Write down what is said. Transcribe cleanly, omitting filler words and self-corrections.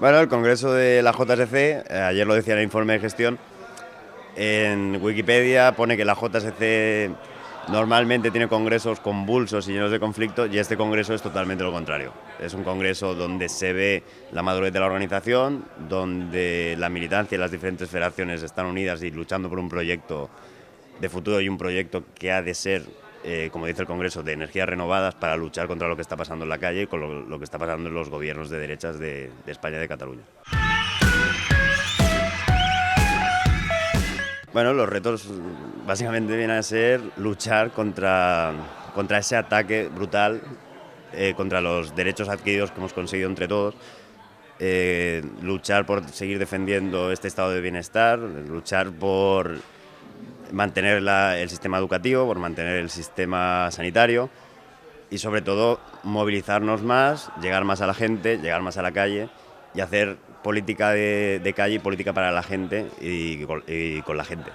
Bueno, el Congreso de la JSC, ayer lo decía en el informe de gestión, en Wikipedia pone que la JSC normalmente tiene congresos convulsos y llenos de conflictos, y este congreso es totalmente lo contrario. Es un congreso donde se ve la madurez de la organización, donde la militancia y las diferentes federaciones están unidas y luchando por un proyecto de futuro y un proyecto que ha de ser, como dice el Congreso, de energías renovadas para luchar contra lo que está pasando en la calle y con lo que está pasando en los gobiernos de derechas de España y de Cataluña. Bueno, los retos básicamente vienen a ser luchar contra ese ataque brutal, contra los derechos adquiridos que hemos conseguido entre todos, luchar por seguir defendiendo este estado de bienestar, luchar por mantener el sistema educativo, por mantener el sistema sanitario y sobre todo movilizarnos más, llegar más a la gente, llegar más a la calle y hacer política de calle y política para la gente y con la gente.